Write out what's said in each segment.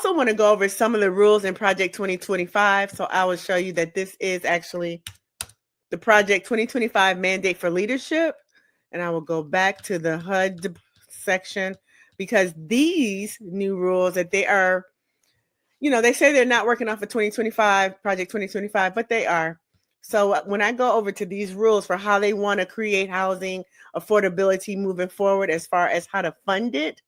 also want to go over some of the rules in Project 2025. So I will show you that this is actually the Project 2025 mandate for leadership. And I will go back to the HUD section because these new rules that they are, they say they're not working off of 2025, Project 2025, but they are. So when I go over to these rules for how they want to create housing affordability moving forward as far as how to fund it,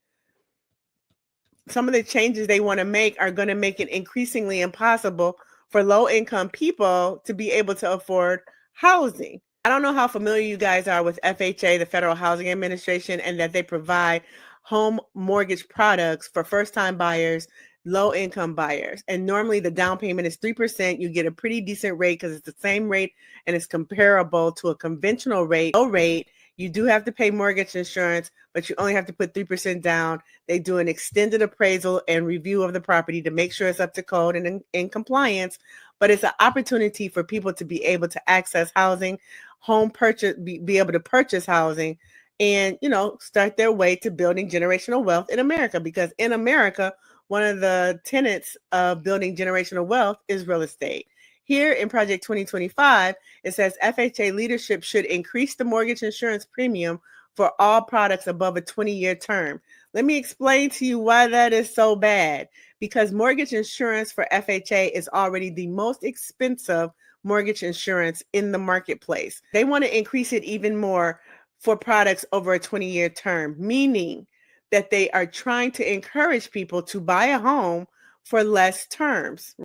some of the changes they want to make are going to make it increasingly impossible for low-income people to be able to afford housing. I don't know how familiar you guys are with FHA, the Federal Housing Administration, and that they provide home mortgage products for first-time buyers, low-income buyers. And normally the down payment is 3%. You get a pretty decent rate because it's the same rate and it's comparable to a conventional rate. Low rate. You do have to pay mortgage insurance, but you only have to put 3% down. They do an extended appraisal and review of the property to make sure it's up to code and in compliance. But it's an opportunity for people to be able to access housing, home purchase, be able to purchase housing, and start their way to building generational wealth in America. Because in America, one of the tenets of building generational wealth is real estate. Here in Project 2025, it says FHA leadership should increase the mortgage insurance premium for all products above a 20-year term. Let me explain to you why that is so bad. Because mortgage insurance for FHA is already the most expensive mortgage insurance in the marketplace. They want to increase it even more for products over a 20-year term, meaning that they are trying to encourage people to buy a home for less terms.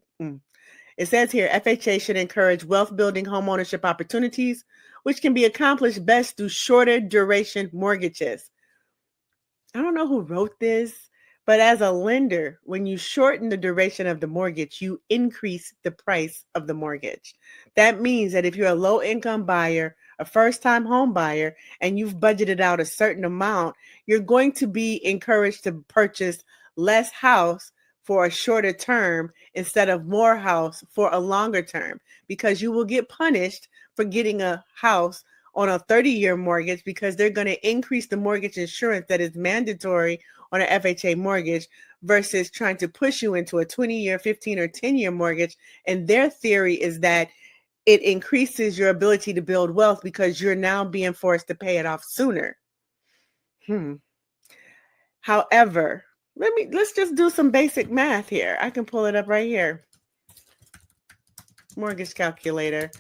It says here, FHA should encourage wealth-building homeownership opportunities, which can be accomplished best through shorter duration mortgages. I don't know who wrote this, but as a lender, when you shorten the duration of the mortgage, you increase the price of the mortgage. That means that if you're a low-income buyer, a first-time home buyer, and you've budgeted out a certain amount, you're going to be encouraged to purchase less house for a shorter term instead of more house for a longer term, because you will get punished for getting a house on a 30-year mortgage because they're going to increase the mortgage insurance that is mandatory on an FHA mortgage versus trying to push you into a 20-year, 15 or 10-year mortgage. And their theory is that it increases your ability to build wealth because you're now being forced to pay it off sooner. However, let's just do some basic math here. I can pull it up right here. Mortgage calculator,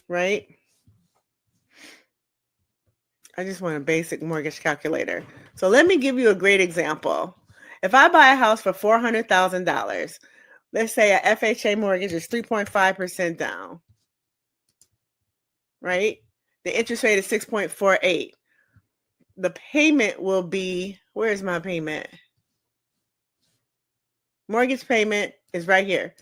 right? I just want a basic mortgage calculator. So let me give you a great example. If I buy a house for $400,000, let's say a FHA mortgage is 3.5% down, right? The interest rate is 6.48. The payment will be, where's my payment? Mortgage payment is right here,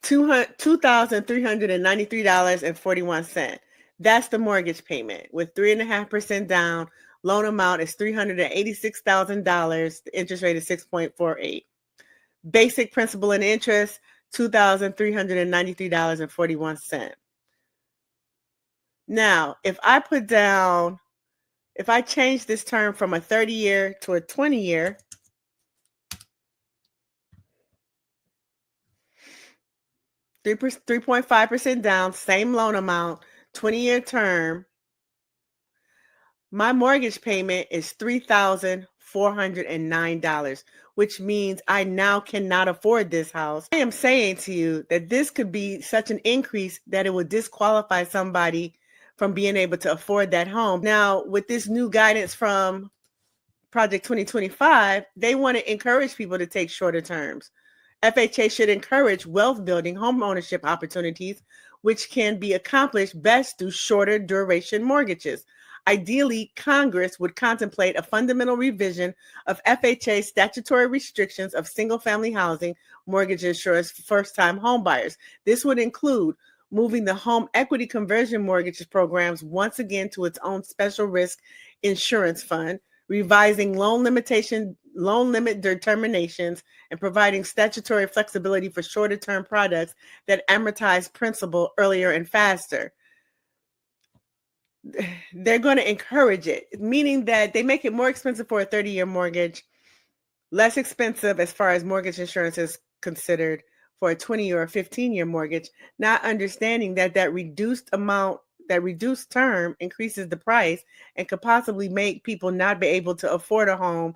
$2,393.41. That's the mortgage payment with 3.5% down. Loan amount is $386,000. The interest rate is 6.48. Basic principal and interest, $2,393.41. Now, if I change this term from a 30-year to a 20-year, Three 3.5% down, same loan amount, 20-year term. My mortgage payment is $3,409, which means I now cannot afford this house. I am saying to you that this could be such an increase that it would disqualify somebody from being able to afford that home. Now, with this new guidance from Project 2025, they want to encourage people to take shorter terms. FHA should encourage wealth-building homeownership opportunities, which can be accomplished best through shorter duration mortgages. Ideally, Congress would contemplate a fundamental revision of FHA's statutory restrictions of single-family housing mortgage insurance for first-time homebuyers. This would include moving the home equity conversion mortgages programs once again to its own special risk insurance fund, revising loan limit determinations, and providing statutory flexibility for shorter term products that amortize principal earlier and faster. They're going to encourage it, meaning that they make it more expensive for a 30-year mortgage less expensive as far as mortgage insurance is considered for a 20 or a 15-year mortgage, not understanding that that reduced term increases the price and could possibly make people not be able to afford a home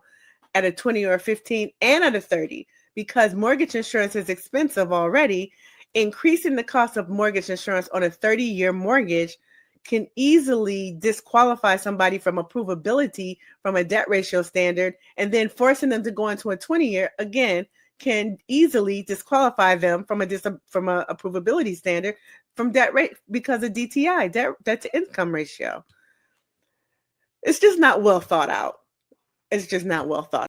at a 20 or a 15 and at a 30, because mortgage insurance is expensive already. Increasing the cost of mortgage insurance on a 30-year mortgage can easily disqualify somebody from approvability from a debt ratio standard, and then forcing them to go into a 20-year again can easily disqualify them from a approvability standard from debt rate because of DTI, debt to income ratio. It's just not well thought out. It's just not well thought